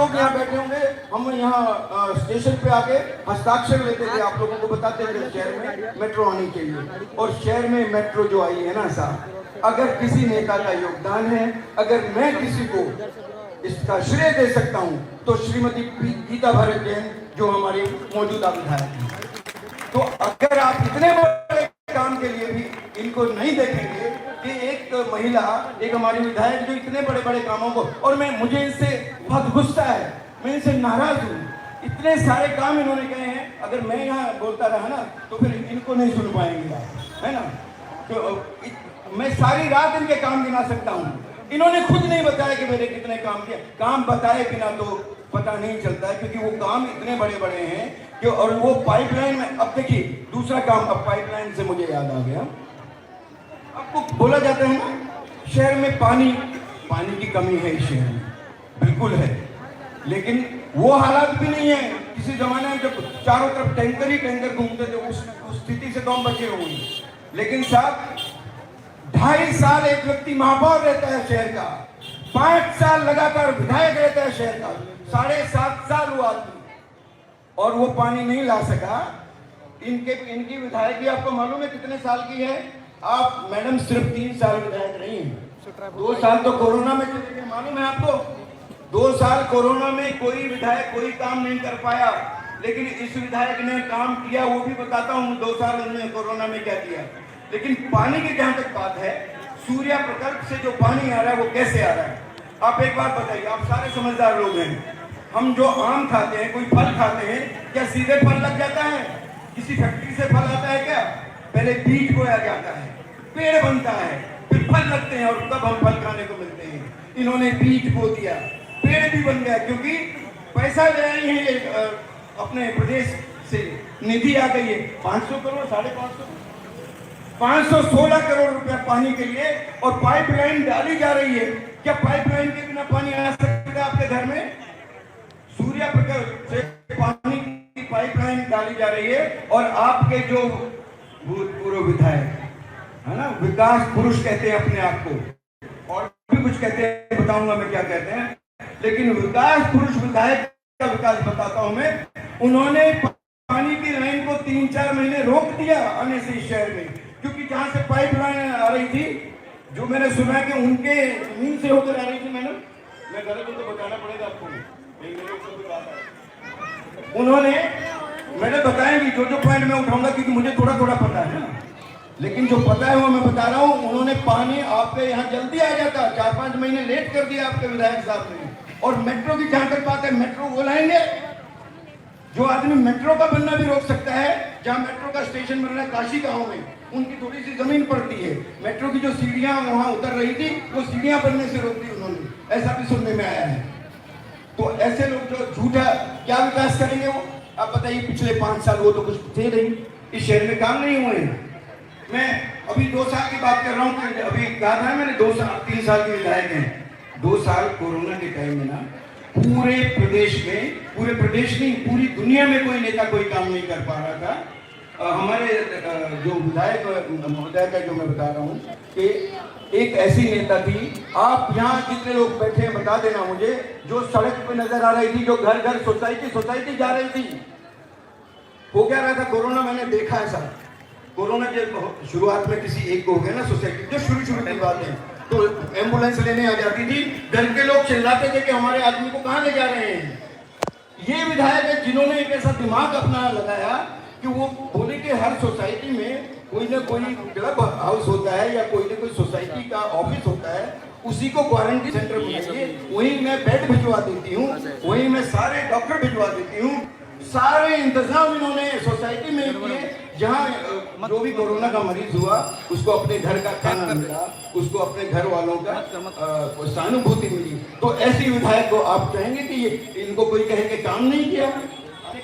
लोग यहाँ बैठे होंगे, हम यहाँ स्टेशन पे आके हस्ताक्षर लेते थे, आप लोगों को बताते थे शहर में मेट्रो आने के लिए। और शहर में मेट्रो जो आई है ना साहब, अगर किसी नेता का योगदान है, अगर मैं किसी को इसका श्रेय दे सकता हूँ तो श्रीमती गीता भरत जैन जो हमारी मौजूदा विधायक हैं। तो अगर आप इतने बड़े काम के लिए भी इनको नहीं देखेंगे कि एक महिला, एक हमारी विधायक जो इतने बड़े बड़े कामों को, और मुझे इससे बहुत गुस्सा है, मैं इनसे नाराज हूँ। इतने सारे काम इन्होंने कहे हैं, अगर मैं यहाँ बोलता रहा ना तो फिर इनको नहीं सुन पाएंगे आप, है ना। तो मैं सारी रात इनके काम गिना सकता हूँ। इन्होंने खुद नहीं बताया कि मेरे कितने काम किए। काम बताए बिना तो पता नहीं चलता है, क्योंकि वो काम इतने बड़े बड़े हैं कि, और वो पाइपलाइन में, अब देखिए दूसरा काम, अब पाइपलाइन से मुझे याद आ गया, आपको बोला जाता है ना शहर में पानी की कमी है, इस शहर में बिल्कुल है, लेकिन वो हालात भी नहीं है। किसी जमाने में जब चारों तरफ टैंकर ही टैंकर घूमते थे, उस स्थिति से तो हम बचे हुए हैं। लेकिन साहब 2.5 साल एक व्यक्ति महापौर रहता है शहर का, 5 साल लगातार विधायक रहता है शहर का, 7.5 साल हुआ आदमी, और वो पानी नहीं ला सका। इनकी विधायकी आपको मालूम है कितने साल की है? आप मैडम सिर्फ 3 साल विधायक नहीं है, 2 साल तो कोरोना में चले गए, मालूम है आपको? 2 साल कोरोना में कोई विधायक कोई काम नहीं कर पाया, लेकिन इस विधायक ने काम किया, वो भी बताता हूँ 2 साल उन्होंने कोरोना में क्या किया। लेकिन पानी की जहां तक बात है, सूर्य प्रकल्प से जो पानी आ रहा है वो कैसे आ रहा है? आप एक बात बताइए, आप सारे समझदार लोग हैं, हम जो आम खाते हैं, कोई फल खाते हैं, क्या सीधे फल लग जाता है? किसी फैक्ट्री से फल आता है क्या? पहले बीज बोया जाता है, पेड़ बनता है, फिर फल लगते हैं, और तब हम फल खाने को मिलते हैं। इन्होंने बीज बो दिया, पेड़ भी बन गया, क्योंकि पैसा ले आई है ये अपने प्रदेश से, निधि आ गई है 500 करोड़, 550, 516 करोड़ रुपया पानी के लिए, और पाइपलाइन डाली जा रही है। क्या पाइपलाइन के बिना पानी आ सकता है आपके घर में? सूर्य प्रकल्प से पानी की पाइपलाइन डाली जा रही है, और आपके जो भूतपूर्व विधायक है ना, विकास पुरुष कहते हैं अपने आप को, और भी कुछ कहते हैं, बताऊंगा मैं क्या कहते हैं, लेकिन विकास पुरुष विधायक का विकास बताता हूं मैं। उन्होंने पानी की लाइन को 3-4 महीने रोक दिया आने से इस शहर में, क्योंकि जहां से पाइपलाइन आ रही थी, जो मैंने सुना कि उनके जमीन से होकर आ रही थी, मैं गलत हूं तो बताना पड़ेगा आपको, उन्होंने, मैंने बताएंगी जो पॉइंट मैं उठाऊंगा, क्योंकि मुझे थोड़ा थोड़ा पता है ना, लेकिन जो पता है वो मैं बता रहा हूं। उन्होंने पानी आपके यहाँ जल्दी आ जाता, 4-5 महीने लेट कर दिया आपके विधायक साहब ने। और मेट्रो की जहां तक बात है, मेट्रो वो लाएंगे जो आदमी मेट्रो का बनना भी रोक सकता है। जहां मेट्रो का स्टेशन बन रहा है काशी गांव में, उनकी थोड़ी सी जमीन पड़ती है, मेट्रो की जो सीढ़ियां वहां उतर रही थी, वो सीढ़ियां बनने से रोक दी उन्होंने, ऐसा भी सुनने में आया है। तो ऐसे लोग जो झूठा क्या विकास करेंगे वो? आप बताइए, पिछले 5 साल वो तो कुछ थे नहीं, इस शहर में काम नहीं हुए। मैं अभी 2 साल की बात कर रहा हूँ, अभी कहा था मैंने 3 साल के विधायक हैं। 2 साल कोरोना के टाइम में ना, पूरे प्रदेश नहीं, पूरी दुनिया में कोई नेता कोई काम नहीं कर पा रहा था। हमारे जो विधायक महोदय का जो मैं बता रहा हूँ कि एक ऐसी नेता थी, आप यहाँ जितने लोग बैठे हैं बता देना मुझे, जो सड़क पे नजर आ रही थी, जो घर घर सोसाइटी जा रही थी। हो क्या रहा था कोरोना, मैंने देखा है साहब, कोरोना जब शुरुआत में किसी एक को हो गया ना सोसाइटी, जो शुरू की बात है, तो एम्बुलेंस लेने आ जाती थी, घर के लोग चिल्लाते थे कि हमारे आदमी को कहाँ ले जा रहे हैं। ये विधायक है जिन्होंने एक ऐसा दिमाग अपना लगाया कि वो बोले कि हर सोसाइटी में कोई ना कोई क्लब हाउस होता है, या कोई ना कोई सोसाइटी का ऑफिस होता है, उसी को क्वारंटीन सेंटर बनाइए, वहीं मैं बेड भिजवा देती हूँ, वहीं मैं सारे डॉक्टर भिजवा देती हूँ। सारे इंतजाम इन्होंने सोसाइटी में किए, जहाँ जो भी कोरोना का मरीज हुआ उसको अपने घर का खाना मिला, उसको अपने घर वालों का सहानुभूति मिली। तो ऐसी विधायक को आप कहेंगे कि ये इनको कोई कहेंगे काम नहीं किया?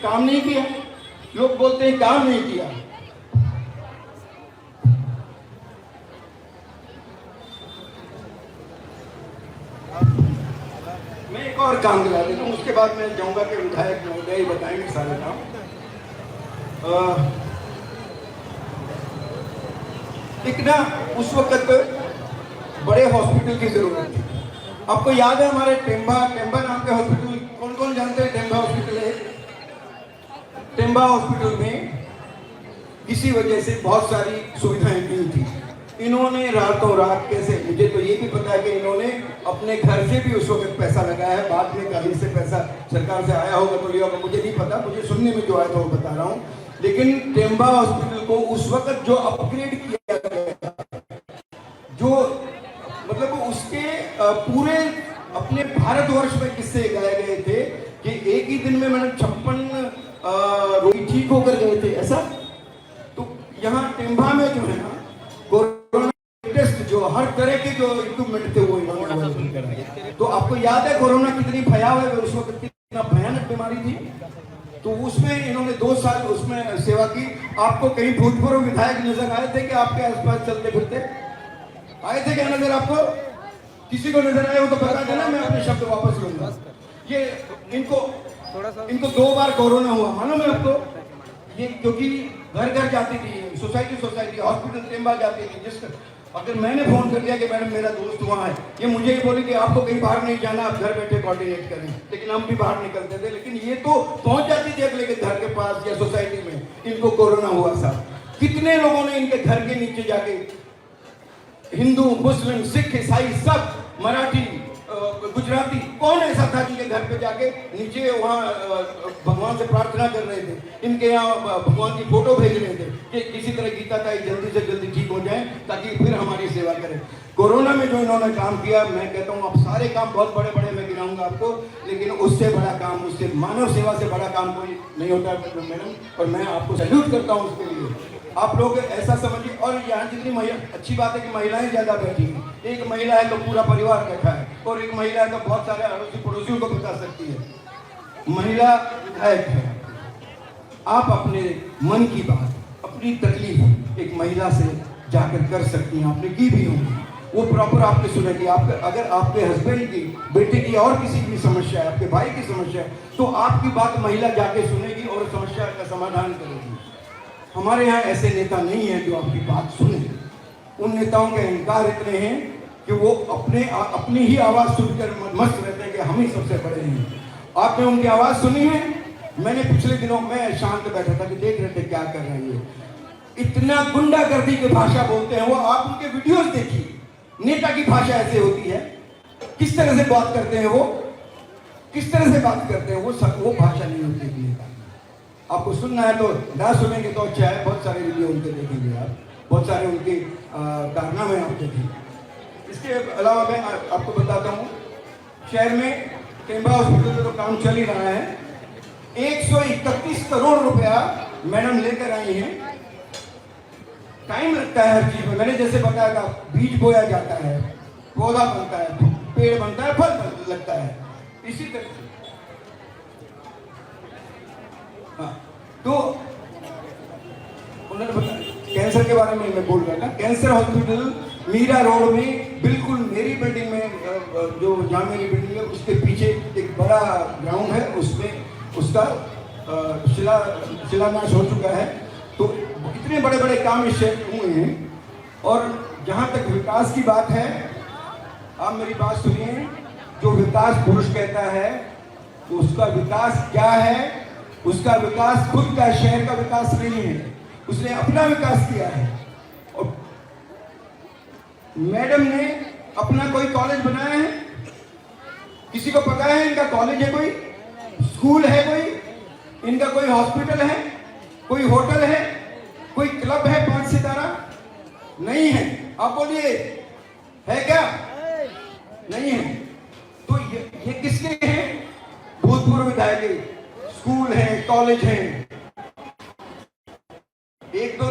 काम नहीं किया, लोग बोलते हैं काम नहीं किया। मैं एक और काम दिला देता हूँ, उसके बाद मैं जाऊंगा कि विधायक महोदय बताएंगे सारे काम। एक ना उस वक्त बड़े हॉस्पिटल की जरूरत थी। आपको याद है हमारे टेम्बा नाम के हॉस्पिटल, कौन टेम्बा हॉस्पिटल में किसी वजह से बहुत सारी सुविधाएं नहीं थी। इन्होंने रातों रात कैसे, मुझे तो ये भी पता है कि इन्होंने अपने घर से भी उस वक्त पैसा लगाया है, बाद में कहीं से पैसा सरकार से आया होगा तो लिया होगा, मुझे नहीं पता, मुझे सुनने में जो आया था वो बता रहा हूँ। लेकिन टेम्बा हॉस्पिटल को उस वक्त जो अपग्रेड किया गया, जो मतलब उसके पूरे अपने भारतवर्ष में किस्से गाए गए थे कि एक ही दिन में मैंने 56 रोगी ठीक होकर गए थे, ऐसा। तो यहाँ टेम्बा में जो है ना कोरोना टेस्ट, जो हर तरह के जो इक्विपमेंट थे वो इन्होंने, तो आपको याद है कोरोना कितनी भयावह है, उस वक्त कितना भयानक बीमारी थी। तो उसमें इन्होंने 2 साल उसमें सेवा की। आपको कहीं भूतपूर्व विधायक नजर आए थे कि आपके आसपास चलते फिरते आए थे क्या नजर? आपको किसी को नजर आए हो तो बता देना, मैं अपने शब्द वापस लूंगा। ये इनको 2 बार कोरोना हुआ, मालूम है आपको? ये क्योंकि घर घर जाती थी, सोसाइटी हॉस्पिटल टेम्बा जाती थी। जिस अगर मैंने फोन कर दिया कि मैडम मेरा दोस्त वहाँ है, ये मुझे ही बोले कि आपको कहीं बाहर नहीं जाना, आप घर बैठे कोऑर्डिनेट करें। लेकिन हम भी बाहर निकलते थे, लेकिन ये तो पहुंच जाती थी अगले के घर के पास या सोसाइटी में। इनको कोरोना हुआ साहब, कितने लोगों ने इनके घर के नीचे जाके, हिंदू मुस्लिम सिख ईसाई सब, मराठी गुजराती, कौन ऐसा था जिनके घर पे जाके नीचे वहाँ भगवान से प्रार्थना कर रहे थे, इनके यहाँ भगवान की फोटो भेज रहे थे कि किसी तरह गीता ताई जल्दी से जल्दी ठीक हो जाए ताकि फिर हमारी सेवा करें। कोरोना में जो इन्होंने काम किया, मैं कहता हूँ आप सारे काम बहुत बड़े बड़े मैं गिनाऊंगा आपको, लेकिन उससे बड़ा काम, उससे मानव सेवा से बड़ा काम कोई नहीं होता मैडम, और मैं आपको सैल्यूट करता हूँ उसके लिए। आप लोग ऐसा समझिए। और यहाँ जितनी महिला, अच्छी बात है कि महिलाएं ज्यादा बैठी हैं। एक महिला है तो पूरा परिवार बैठा है, और एक महिला है तो बहुत सारे अड़ोसी पड़ोसियों को बता सकती है। महिला विधायक है, आप अपने मन की बात, अपनी तकलीफ एक महिला से जाकर कर सकती हैं, आपने की भी होगी, वो प्रॉपर आपके सुनेगी। आप अगर आपके हस्बैंड की, बेटे की और किसी की समस्या है, आपके भाई की समस्या है, तो आपकी बात महिला जाके सुनेगी और समस्या का समाधान करेगी। हमारे यहाँ ऐसे नेता नहीं है जो आपकी बात सुने। उन नेताओं के अहंकार इतने हैं कि वो अपनी ही आवाज सुनकर मस्त रहते हैं कि हम ही सबसे बड़े हैं। आपने उनकी आवाज सुनी है? मैंने पिछले दिनों में शांत बैठा था कि देख रहे थे क्या कर रहे हैं, इतना गुंडागर्दी की भाषा बोलते हैं वो। आप उनके वीडियोस देखिए, नेता की भाषा ऐसे होती है, किस तरह से बात करते हैं वो, किस तरह से बात करते हैं वो भाषा नहीं होती नेता। आपको सुनना है तो ना सुनेंगे तो अच्छा है, बहुत सारे वीडियो उनके देखेंगे आप, बहुत सारे उनके कारनामे आप देखेंगे। इसके अलावा मैं आपको बताता हूँ, शहर में टेम्बा हॉस्पिटल का काम चल ही रहा है। 131 करोड़ रुपया मैडम लेकर आई हैं। टाइम लगता है हर चीज में, मैंने जैसे बताया था, बीज बोया जाता है, पौधा बनता है, पेड़ बनता है, फल लगता है, इसी तरह से। हाँ, तो उन्होंने बताया कैंसर के बारे में मैं बोल रहा था। कैंसर हॉस्पिटल मीरा रोड में, बिल्कुल मेरी बिल्डिंग में, जो जहाँ मेरी बिल्डिंग है उसके पीछे एक बड़ा ग्राउंड है, उसमें उसका शिलान्यास हो चुका है। तो इतने बड़े बड़े काम इस शहर में हुए हैं। और जहाँ तक विकास की बात है, आप मेरी बात सुनिए, जो विकास पुरुष कहता है तो उसका विकास क्या है? उसका विकास खुद का, शहर का विकास नहीं है, उसने अपना विकास किया है। और मैडम ने अपना कोई कॉलेज बनाया है? किसी को पता है इनका कॉलेज है, कोई स्कूल है, कोई इनका कोई हॉस्पिटल है, कोई होटल है, कोई क्लब है 5 सितारा? नहीं है। आप बोलिए है क्या? नहीं है। तो ये किसके हैं? भूतपूर्व विधायक। स्कूल है, कॉलेज है, एक दो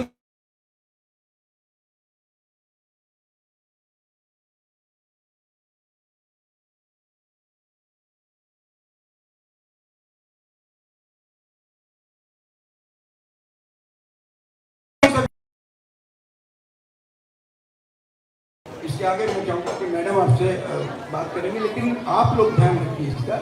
इसके आगे मैं चाहूंगा कि मैडम आपसे बात करेंगे, लेकिन आप लोग ध्यान रखिए इसका।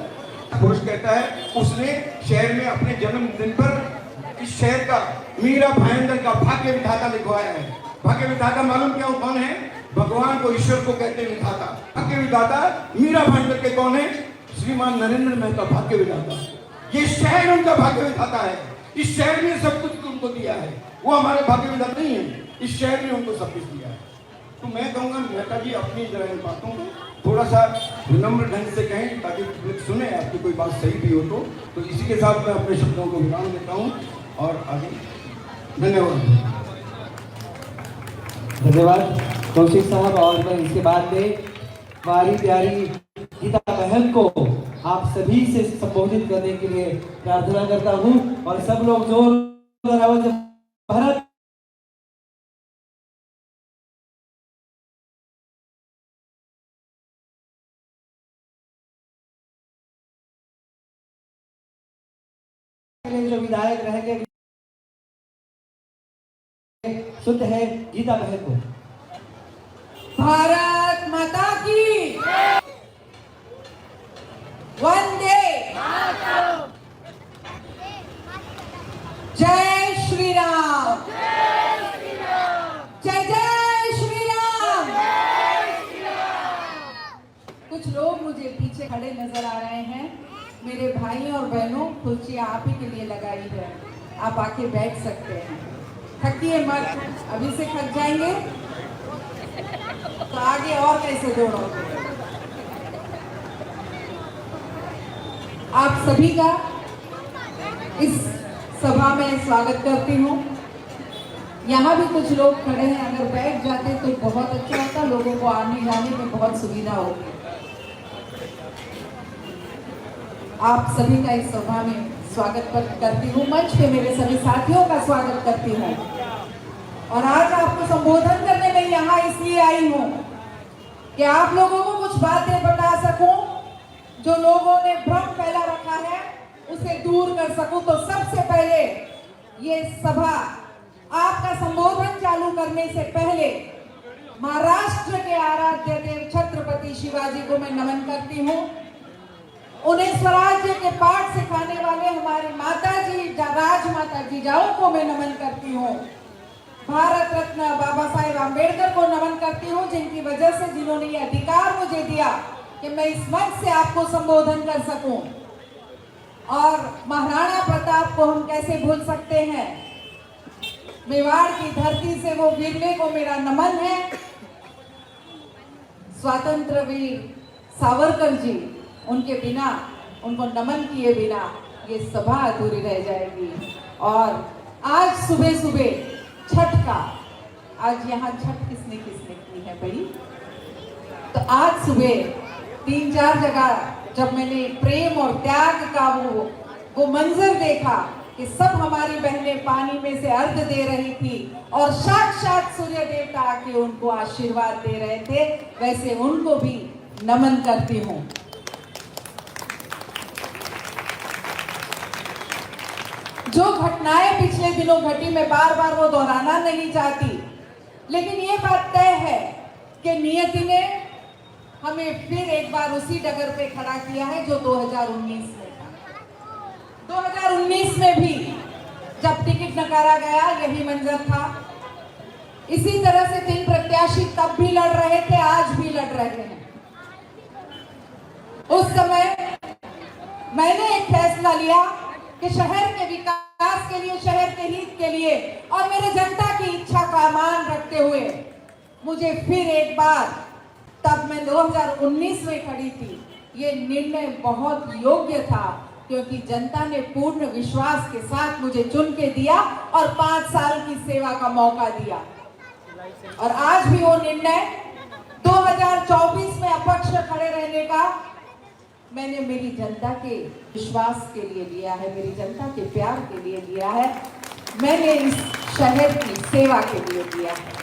पुरुष कहता है उसने शहर में अपने जन्मदिन पर इस शहर का मीरा भाईंदर का भाग्य विधाता लिखवाया है। भाग्य विधाता मालूम क्या कौन है? भगवान को, ईश्वर को कहते हैं विधाता। भाग्य विधाता मीरा भाईंदर के कौन है? श्रीमान नरेंद्र मेहता भाग्य विधाता। ये शहर उनका भाग्य विधाता है। इस शहर ने सब कुछ उनको दिया है, वो हमारे भाग्य विधाता नहीं है, इस शहर ने उनको सब कुछ दिया है। तो मैं कहूँगा मेहता जी अपनी जरा इन बातों को थोड़ा सा विनम्र ढंग से कहें ताकि पब्लिक सुने, आपकी कोई बात सही भी हो तो इसी के साथ मैं अपने शब्दों को विराम देता हूँ और आगे धन्यवाद। धन्यवाद कौशिक साहब। और मैं इसके बाद में हमारी प्यारी गीता बहन को आप सभी से संबोधित करने के लिए प्रार्थना करता हूँ और सब लोग जोर आवाज से भारत जो विधायक रह गए शुद्ध है गीता बहन को। भारत माता की वंदे जय श्री राम, जय जय श्री राम। कुछ लोग मुझे पीछे खड़े नजर आ रहे हैं। मेरे भाई और बहनों, कुर्सी आप ही के लिए लगाई है, आप आके बैठ सकते हैं। थकिए मत, अभी से थक जाएंगे तो आगे और कैसे दौड़ोगे। आप सभी का इस सभा में स्वागत करती हूँ। यहाँ भी कुछ लोग खड़े हैं, अगर बैठ जाते तो बहुत अच्छा होता, लोगों को आने जाने में बहुत सुविधा होगी। आप सभी का इस सभा में स्वागत करती हूँ। मंच पे मेरे सभी साथियों का स्वागत करती हूँ और आज आपको संबोधन करने में यहाँ इसलिए आई हूँ कि आप लोगों को कुछ बातें बता सकूं, जो लोगों ने भ्रम फैला रखा है उसे दूर कर सकूं। तो सबसे पहले ये सभा आपका संबोधन चालू करने से पहले महाराष्ट्र के आराध्य देव छत्रपति शिवाजी को मैं नमन करती हूँ। उन्हें स्वराज्य के पाठ सिखाने वाले हमारे माता जी, राजमाता जीजाओं को मैं नमन करती हूँ। भारत रत्न बाबा साहेब आम्बेडकर को नमन करती हूँ, जिनकी वजह से, जिन्होंने ये अधिकार मुझे दिया कि मैं इस मंच से आपको संबोधन कर सकूं। और महाराणा प्रताप को हम कैसे भूल सकते हैं। मेवाड़ की धरती से वो वीरले को मेरा नमन है। स्वतंत्र वीर सावरकर जी, उनके बिना, उनको नमन किए बिना ये सभा अधूरी रह जाएगी। और आज सुबह सुबह छठ का, आज यहाँ छठ किसने किसने की है भाई, तो आज सुबह 3-4 जगह जब मैंने प्रेम और त्याग का वो मंजर देखा कि सब हमारी बहनें पानी में से अर्घ दे रही थी और साक्षात सूर्य देवता आके उनको आशीर्वाद दे रहे थे, वैसे उनको भी नमन करती हूँ। जो घटनाएं पिछले दिनों घटी, मैं बार बार वो दोहराना नहीं चाहती, लेकिन ये बात तय है कि नियति ने हमें फिर एक बार उसी डगर पे खड़ा किया है जो 2019 में था। 2019 में भी जब टिकट नकारा गया यही मंजर था। इसी तरह से 3 प्रत्याशी तब भी लड़ रहे थे, आज भी लड़ रहे हैं। उस समय मैंने एक फैसला लिया कि शहर के विकास के लिए, शहर के हित के लिए और मेरे जनता की इच्छा का मान रखते हुए मुझे फिर एक बार, तब मैं 2019 में खड़ी थी, ये निर्णय बहुत योग्य था क्योंकि जनता ने पूर्ण विश्वास के साथ मुझे चुन के दिया और 5 साल की सेवा का मौका दिया। और आज भी वो निर्णय 2024 में अपक्ष खड़े रहने का मैंने मेरी जनता के विश्वास के लिए लिया है, मेरी जनता के प्यार के लिए लिया है, मैंने इस शहर की सेवा के लिए लिया है।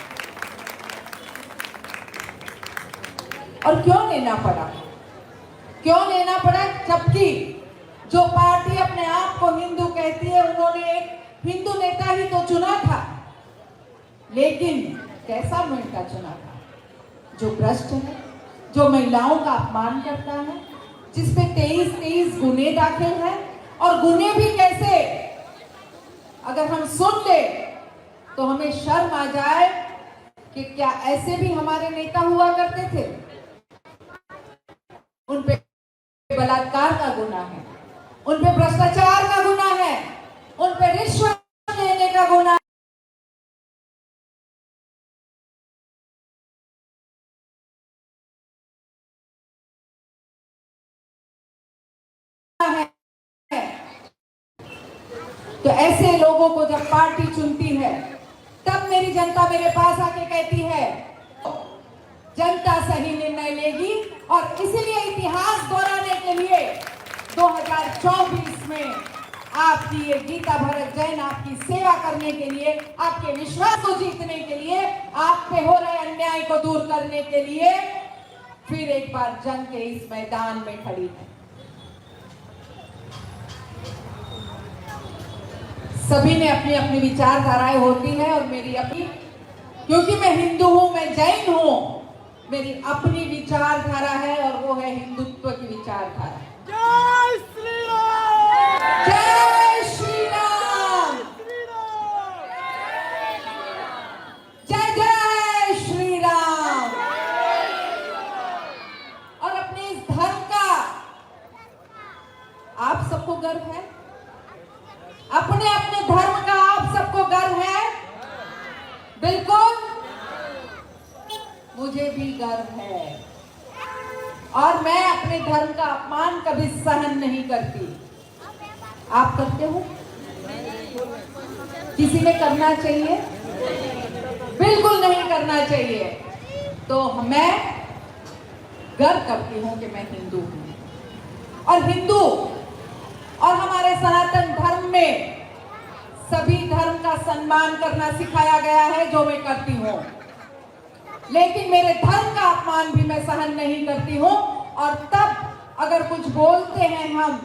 और क्यों लेना पड़ा? क्यों लेना पड़ा? जबकि जो पार्टी अपने आप को हिंदू कहती है, उन्होंने एक हिंदू नेता ही तो चुना था, लेकिन कैसा नेता चुना था? जो भ्रष्ट है, जो महिलाओं का अपमान करता है, जिसपे 23 गुने दाखिल हैं, और गुने भी कैसे, अगर हम सुन ले तो हमें शर्म आ जाए कि क्या ऐसे भी हमारे नेता हुआ करते थे। उन पे बलात्कार का गुना है, उन पे भ्रष्टाचार का गुना है, उन पे रिश्वत लेने का गुनाह है। तो ऐसे लोगों को जब पार्टी चुनती है, तब मेरी जनता मेरे पास आके कहती है जनता सही निर्णय लेगी। और इसीलिए इतिहास दोहराने के लिए 2024 में आपकी ये गीता भरत जैन आपकी सेवा करने के लिए, आपके विश्वास को जीतने के लिए, आप पे हो रहे अन्याय को दूर करने के लिए फिर एक बार जंग के इस मैदान में खड़ी है। सभी ने अपनी अपनी विचारधाराएं होती हैं और मेरी अपनी, क्योंकि मैं हिंदू हूं, मैं जैन हूं, मेरी अपनी विचारधारा है और वो है हिंदुत्व की विचारधारा। जय श्री राम! जय श्री राम! जय जय श्री राम! और अपने इस धर्म का आप सबको गर्व है, अपने अपने धर्म का आप सबको गर्व है? बिल्कुल, मुझे भी गर्व है और मैं अपने धर्म का अपमान कभी सहन नहीं करती। आप करते हो? किसी ने करना चाहिए? बिल्कुल नहीं करना चाहिए। तो मैं गर्व करती हूं कि मैं हिंदू हूं और हिंदू और हमारे सनातन धर्म में सभी धर्म का सम्मान करना सिखाया गया है, जो मैं करती हूं। लेकिन मेरे धर्म का अपमान भी मैं सहन नहीं करती हूं और तब अगर कुछ बोलते हैं हम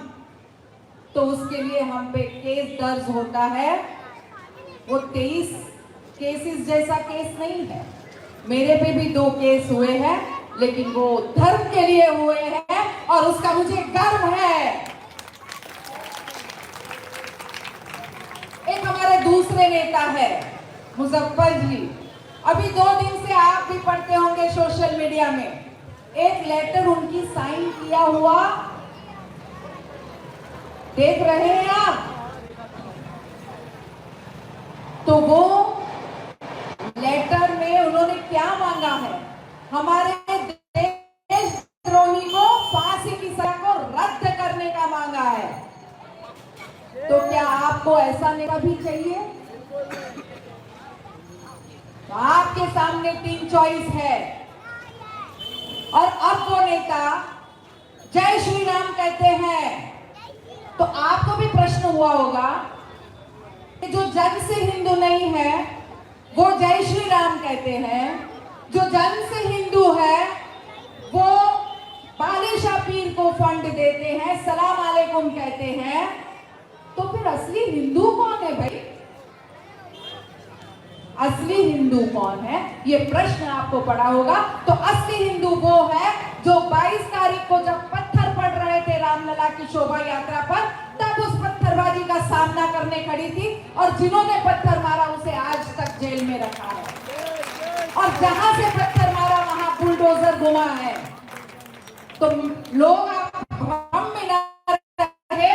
तो उसके लिए हम पे केस दर्ज होता है। वो 23 केसेस जैसा केस नहीं है, मेरे पे भी 2 केस हुए हैं, लेकिन वो धर्म के लिए हुए हैं और उसका मुझे गर्व है। एक हमारे दूसरे नेता है मुजफ्फर जी, अभी 2 दिन से आप भी पढ़ते होंगे सोशल मीडिया में, एक लेटर उनकी साइन किया हुआ देख रहे हैं आप। तो वो लेटर में उन्होंने क्या मांगा है? हमारे देशद्रोही को फांसी की सजा को रद्द करने का मांगा है। तो क्या आपको ऐसा नेता भी चाहिए? तो आपके सामने 3 चॉइस है और अब वो नेता जय श्री राम कहते हैं। तो आपको भी प्रश्न हुआ होगा कि जो जन्म से हिंदू नहीं है वो जय श्री राम कहते हैं, जो जन्म से हिंदू है वो बालिशा पीर को फंड देते हैं, सलाम अलैकुम कहते हैं। तो फिर असली हिंदू कौन है भाई? असली हिंदू कौन है? ये प्रश्न आपको पड़ा होगा। तो असली हिंदू वो है जो 22 तारीख को जब पत्थर पड़ रहे थे रामलला की शोभा यात्रा पर, तब उस पत्थरबाजी का सामना करने खड़ी थी और जिन्होंने पत्थर मारा उसे आज तक जेल में रखा है और जहां से पत्थर मारा वहां बुलडोजर घुमा है। तो लोग आप भ्रम में न रहे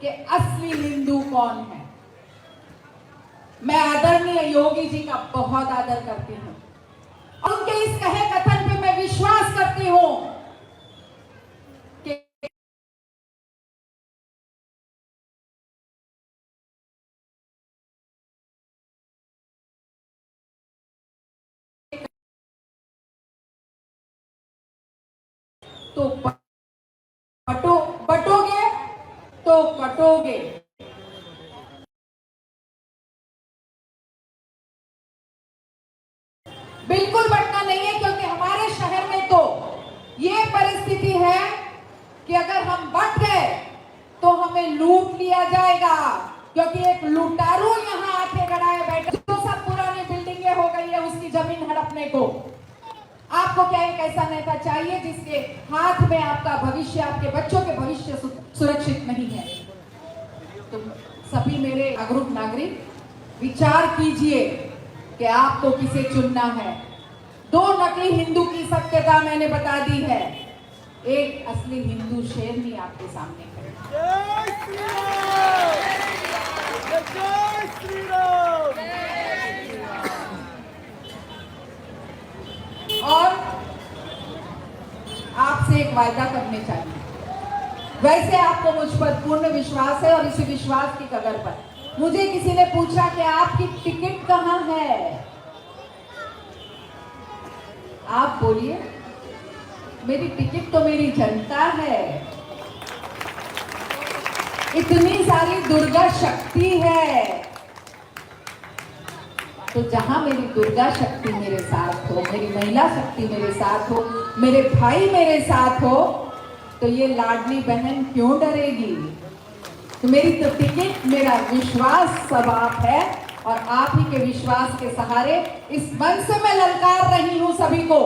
कि असली हिंदू कौन है। मैं आदरणीय योगी जी का बहुत आदर करती हूं और उनके इस कहे कथन पे मैं विश्वास करती हूं कि तो बटोगे तो कटोगे। बिल्कुल बटना नहीं है, क्योंकि हमारे शहर में तो ये परिस्थिति है कि अगर हम बट गए तो हमें लूट लिया जाएगा, क्योंकि एक लुटारू यहाँ आके गड़ाए बैठे, जो सब पुरानी बिल्डिंगें हो गई है उसकी जमीन हड़पने को। आपको क्या एक ऐसा नेता चाहिए जिसके हाथ में आपका भविष्य, आपके बच्चों के भविष्य सुरक्षित नहीं है? तो सभी मेरे जागरूक नागरिक विचार कीजिए कि आपको किसे चुनना है। 2 नकली हिंदू की सत्यता मैंने बता दी है, एक असली हिंदू शेरनी आपके सामने है। जय श्री राम! एक वायदा करने चाहिए। वैसे आपको मुझ पर पूर्ण विश्वास है और इसी विश्वास की कदर पर मुझे किसी ने पूछा कि आपकी टिकट कहाँ है, आप बोलिए। मेरी टिकट तो मेरी जनता है। इतनी सारी दुर्गा शक्ति है, तो जहां मेरी दुर्गा शक्ति मेरे साथ हो, मेरी महिला शक्ति मेरे साथ हो, मेरे भाई मेरे साथ हो, तो ये लाडली बहन क्यों डरेगी। तो मेरी तो टिकट, मेरा विश्वास सब आप है और आप ही के विश्वास के सहारे इस मंच से मैं ललकार रही हूं सभी को।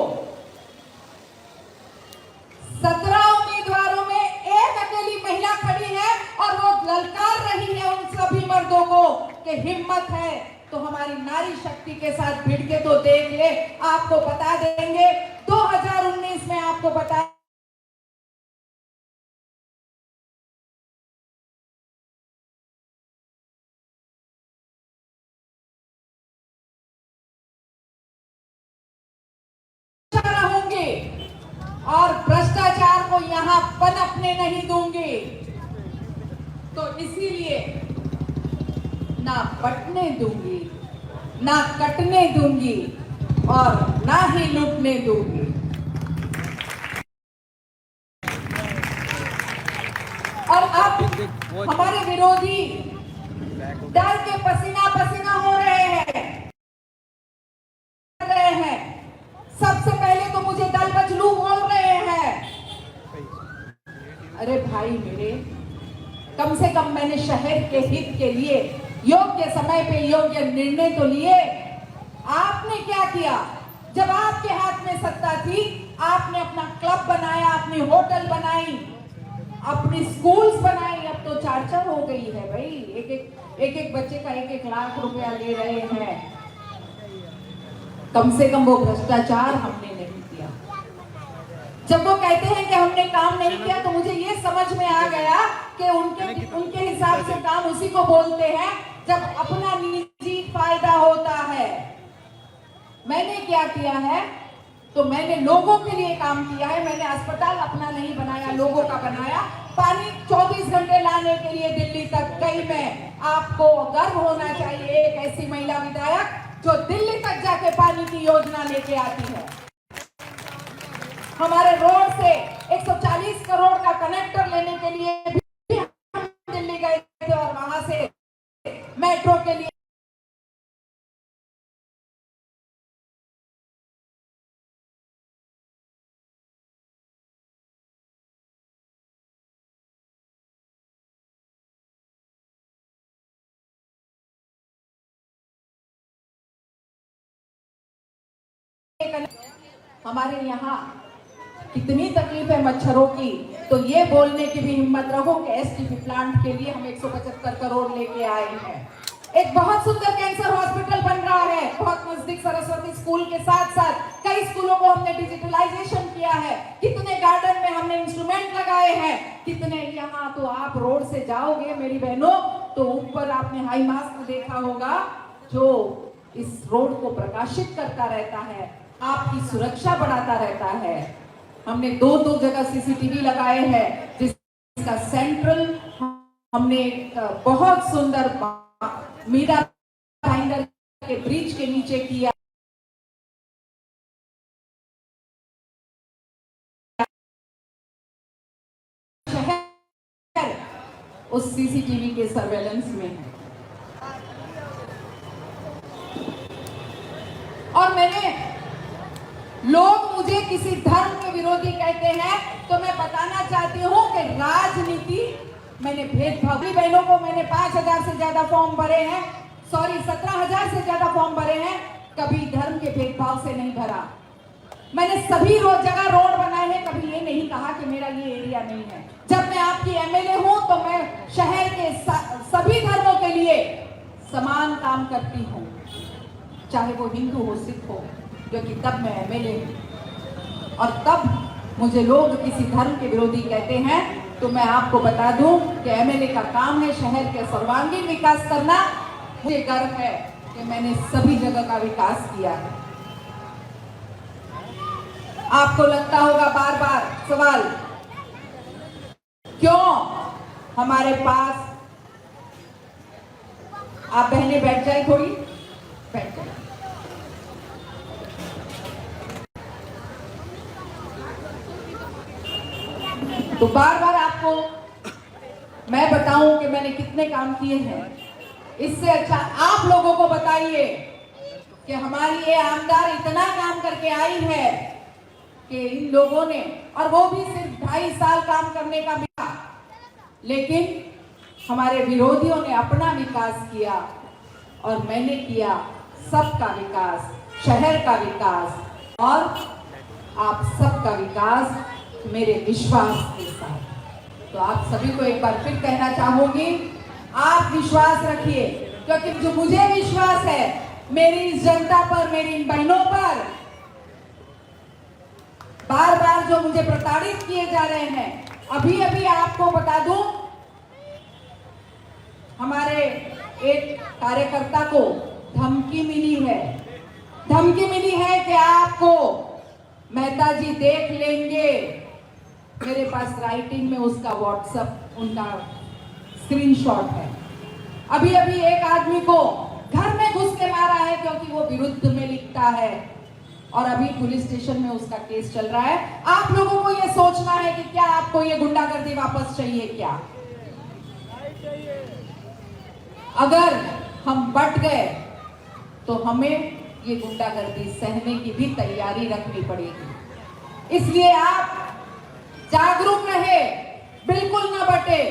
17 उम्मीदवारों में एक अकेली महिला खड़ी है और वो ललकार रही है उन सभी मर्दों को कि हिम्मत है तो हमारी नारी शक्ति के साथ भिड़ के तो देख ले। आपको बता देंगे 2019 में आपको बता रहूंगी और भ्रष्टाचार को यहां पनपने नहीं दूंगी। तो इसीलिए ना बंटने दूंगी, ना कटने दूंगी और ना ही लूटने दूंगी। और अब हमारे विरोधी डर के पसीना पसीना हो रहे हैं। सबसे पहले तो मुझे दल बदलू बोल रहे हैं। अरे भाई मेरे, कम से कम मैंने शहर के हित के लिए योग्य समय पे योग्य निर्णय तो लिए। आपने क्या किया? जब आपके हाथ में सत्ता थी, आपने अपना क्लब बनाया, अपनी होटल बनाई, अपनी स्कूल्स बनाई। अब तो 4-4 हो गई है भाई। एक बच्चे का 1-1 लाख रुपया ले रहे हैं। कम से कम वो भ्रष्टाचार हमने नहीं किया। जब वो कहते हैं कि हमने काम नहीं किया, तो मुझे ये समझ में आ गया कि उनके हिसाब से काम उसी को बोलते हैं जब अपना निजी फायदा होता है। मैंने क्या किया है? तो मैंने लोगों के लिए काम किया है। मैंने अस्पताल अपना नहीं बनाया, लोगों का बनाया। पानी 24 घंटे लाने के लिए दिल्ली तक गई मैं। आपको गर्व होना चाहिए एक ऐसी महिला विधायक जो दिल्ली तक जाके पानी की योजना लेके आती है। हमारे रोड से 140 करोड़ का कनेक्टर लेने के लिए भी हम दिल्ली गए थे और वहां से मेट्रो के लिए हमारे यहाँ कितनी तकलीफ है मच्छरों की, तो ये बोलने की भी हिम्मत रखो कि एसटीपी प्लांट के लिए हम 175 करोड़ लेके आए हैं। एक बहुत सुंदर कैंसर हॉस्पिटल बन रहा है बहुत नजदीक सरस्वती स्कूल के साथ साथ। कई स्कूलों को हमने डिजिटलाइजेशन किया है। कितने गार्डन में हमने इंस्ट्रूमेंट लगाए हैं। कितने यहाँ तो आप रोड से जाओगे मेरी बहनों, तो ऊपर आपने हाई मास्क देखा होगा जो इस रोड को प्रकाशित करता रहता है, आपकी सुरक्षा बढ़ाता रहता है। हमने 2 जगह सीसीटीवी लगाए हैं, जिसका सेंट्रल हमने बहुत सुंदर मीरा भाईंदर के ब्रिज के नीचे किया। शहर उस सीसीटीवी के सर्वेलेंस में है। और लोग मुझे किसी धर्म के विरोधी कहते हैं, तो मैं बताना चाहती हूँ कि राजनीति मैंने भेदभाव बहनों को मैंने 5,000 से ज्यादा फॉर्म भरे हैं, 17,000 से ज्यादा फॉर्म भरे हैं, कभी धर्म के भेदभाव से नहीं भरा। मैंने सभी जगह रोड बनाए हैं, कभी ये नहीं कहा कि मेरा ये एरिया नहीं है। जब मैं आपकी एमएलए हूं तो मैं शहर के सभी धर्मों के लिए समान काम करती हूँ, चाहे वो हिंदू हो सिख हो, क्योंकि तब मैं एमएलए हूं। और तब मुझे लोग किसी धर्म के विरोधी कहते हैं, तो मैं आपको बता दूं कि एमएलए का काम है शहर के सर्वांगीण विकास करना। मुझे गर्व है कि मैंने सभी जगह का विकास किया है। आपको लगता होगा बार बार सवाल, क्यों हमारे पास, आप बहनें बैठ जाए, थोड़ी बैठ जाए। तो बार बार आपको मैं बताऊं कि मैंने कितने काम किए हैं, इससे अच्छा आप लोगों को बताइए कि हमारी ये आमदार इतना काम करके आई है कि इन लोगों ने, और वो भी सिर्फ 2.5 साल काम करने का मिला, लेकिन हमारे विरोधियों ने अपना विकास किया और मैंने किया सबका विकास, शहर का विकास और आप सबका विकास मेरे विश्वास के साथ। तो आप सभी को एक बार फिर कहना चाहूंगी, आप विश्वास रखिए, क्योंकि जो मुझे विश्वास है मेरी इस जनता पर, मेरी इन बहनों पर, बार बार जो मुझे प्रताड़ित किए जा रहे हैं, अभी अभी आपको बता दूं, हमारे एक कार्यकर्ता को धमकी मिली है, धमकी मिली है कि आपको मेहता जी देख लेंगे। मेरे पास राइटिंग में उसका व्हाट्सएप, उनका स्क्रीनशॉट है। अभी अभी एक आदमी को घर में घुस के मारा है क्योंकि वो विरुद्ध में लिखता है, और अभी पुलिस स्टेशन में उसका केस चल रहा है। आप लोगों को ये सोचना है कि क्या आपको ये गुंडागर्दी वापस चाहिए क्या? अगर हम बट गए तो हमें ये गुंडागर्दी सहने की भी तैयारी रखनी पड़ेगी। इसलिए आप जागरूक रहे, बिल्कुल ना बटे।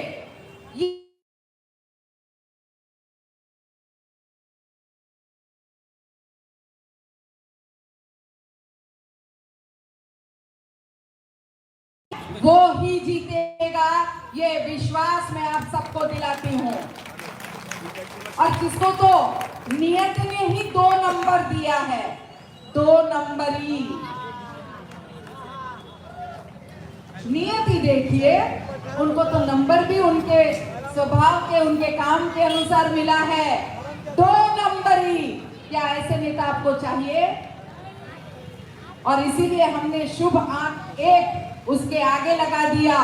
वो ही जीतेगा, ये विश्वास मैं आप सबको दिलाती हूं। और जिसको तो नियत ने ही 2 नंबर दिया है, 2 नंबर ही नियत ही देखिए, उनको तो नंबर भी उनके स्वभाव के, उनके काम के अनुसार मिला है, 2 नंबर ही। क्या ऐसे नेता आपको चाहिए? और इसीलिए हमने शुभ आंक 1 उसके आगे लगा दिया,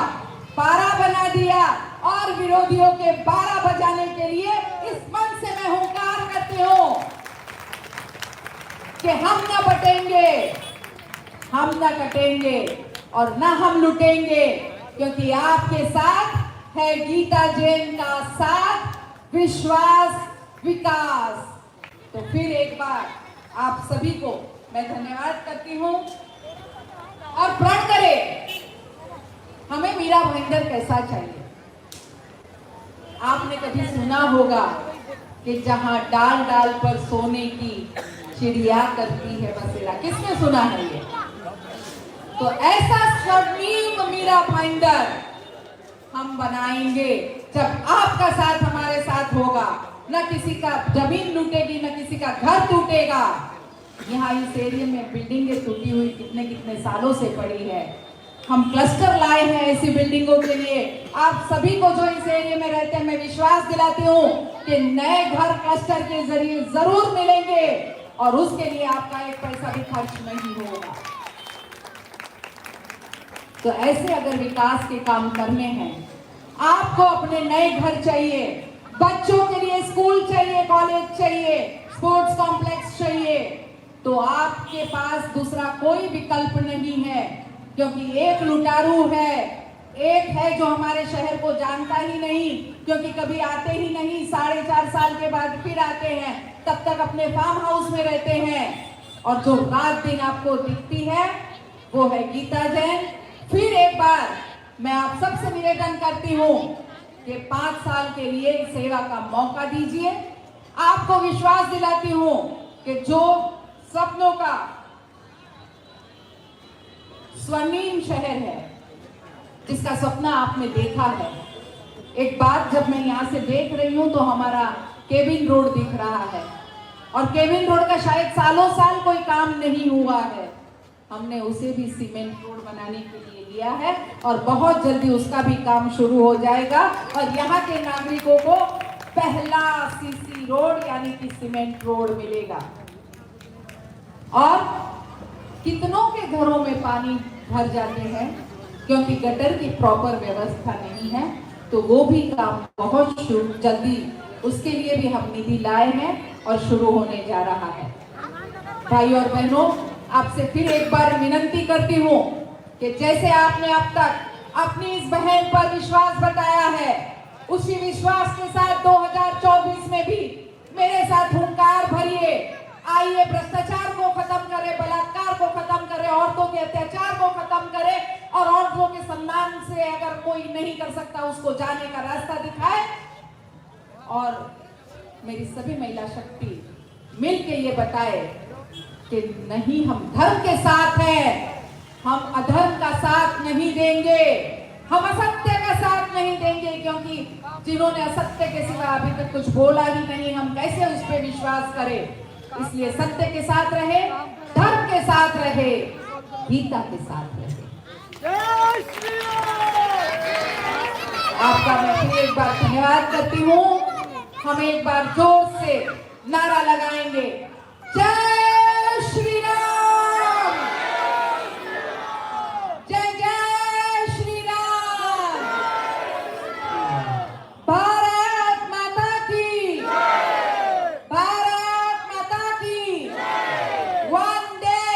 12 बना दिया, और विरोधियों के 12 बजाने के लिए इस मंच से मैं हुंकार करती हूं कि हम न बटेंगे, हम न कटेंगे और न हम लुटेंगे, क्योंकि आपके साथ है गीता जैन का साथ, विश्वास, विकास। तो फिर एक बार आप सभी को मैं धन्यवाद करती हूं और प्रण करें, हमें मीरा भाईंदर कैसा चाहिए। आपने कभी सुना होगा कि जहां डाल डाल पर सोने की चिड़िया करती है बसेरा, किसने सुना है ये? तो ऐसा स्वर्णिम मीरा भाईंदर हम बनाएंगे जब आपका साथ हमारे साथ होगा। न किसी का जमीन लूटेगी, न किसी का घर टूटेगा। यहाँ इस एरिया में बिल्डिंगें टूटी हुई कितने कितने सालों से पड़ी है। हम क्लस्टर लाए हैं ऐसी बिल्डिंगों के लिए। आप सभी को जो इस एरिया में रहते हैं, मैं विश्वास दिलाती हूँ कि नए घर क्लस्टर के जरिए जरूर मिलेंगे और उसके लिए आपका एक पैसा भी खर्च नहीं होगा। तो ऐसे अगर विकास के काम करने हैं, आपको अपने नए घर चाहिए, बच्चों के लिए स्कूल चाहिए, कॉलेज चाहिए, स्पोर्ट्स कॉम्प्लेक्स चाहिए, तो आपके पास दूसरा कोई विकल्प नहीं है, क्योंकि एक लुटारू है, एक है जो हमारे शहर को जानता ही नहीं, क्योंकि कभी आते ही नहीं, 4.5 साल के बाद फिर आते हैं, तब तक अपने फार्म हाउस में रहते हैं, और जो रात दिन आपको दिखती है वो है गीता जैन। फिर एक बार मैं आप सबसे निवेदन करती हूँ कि 5 साल के लिए सेवा का मौका दीजिए। आपको विश्वास दिलाती हूँ कि जो सपनों का स्वर्णिम शहर है, जिसका सपना आपने देखा है, एक बात जब मैं यहाँ से देख रही हूँ तो हमारा केबिन रोड दिख रहा है, और केबिन रोड का शायद सालों साल कोई काम नहीं हुआ है। हमने उसे भी सीमेंट रोड बनाने के लिए लिया है और बहुत जल्दी उसका भी काम शुरू हो जाएगा, और यहाँ के नागरिकों को पहला सीसी रोड यानी कि सीमेंट रोड मिलेगा। और कितनों के घरों में पानी भर जाते हैं क्योंकि गटर की प्रॉपर व्यवस्था नहीं है। तो वो भी काम बहुत जल्दी उसके लिए भी हम निधि लाए हैं और शुरू होने जा रहा है। भाई और बहनों, आपसे फिर एक बार विनती करती हूँ कि जैसे आपने अब तक अपनी इस बहन पर विश्वास बताया है, उसी विश्वास के साथ 2024 में भी मेरे साथ हुंकार भरिए। आइए भ्रष्टाचार को खत्म करें, बलात्कार को खत्म करें, औरतों के अत्याचार को खत्म करें और औरतों के सम्मान से अगर कोई नहीं कर सकता उसको जाने का रास्ता दिखाए। और मेरी सभी महिला शक्ति मिलके ये बताए कि नहीं, हम धर्म के साथ हैं, हम अधर्म का साथ नहीं देंगे, हम असत्य का साथ नहीं देंगे, क्योंकि जिन्होंने असत्य के सिवा अभी तक कुछ बोला ही नहीं, हम कैसे उस पर विश्वास करें। इसलिए सत्य के साथ रहे, धर्म के साथ रहे, गीता के साथ रहे। जय श्री राम। आपका मैं फिर एक बार धन्यवाद करती हूँ। हम एक बार जोर से नारा लगाएंगे, जय श्री राम, जय जय श्री राम, भारत माता की, भारत माता की, वंदे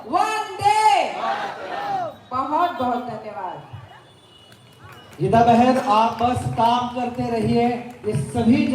वंदे। बहुत बहुत धन्यवाद। गीता बहन, आप बस काम करते रहिए। ये सभी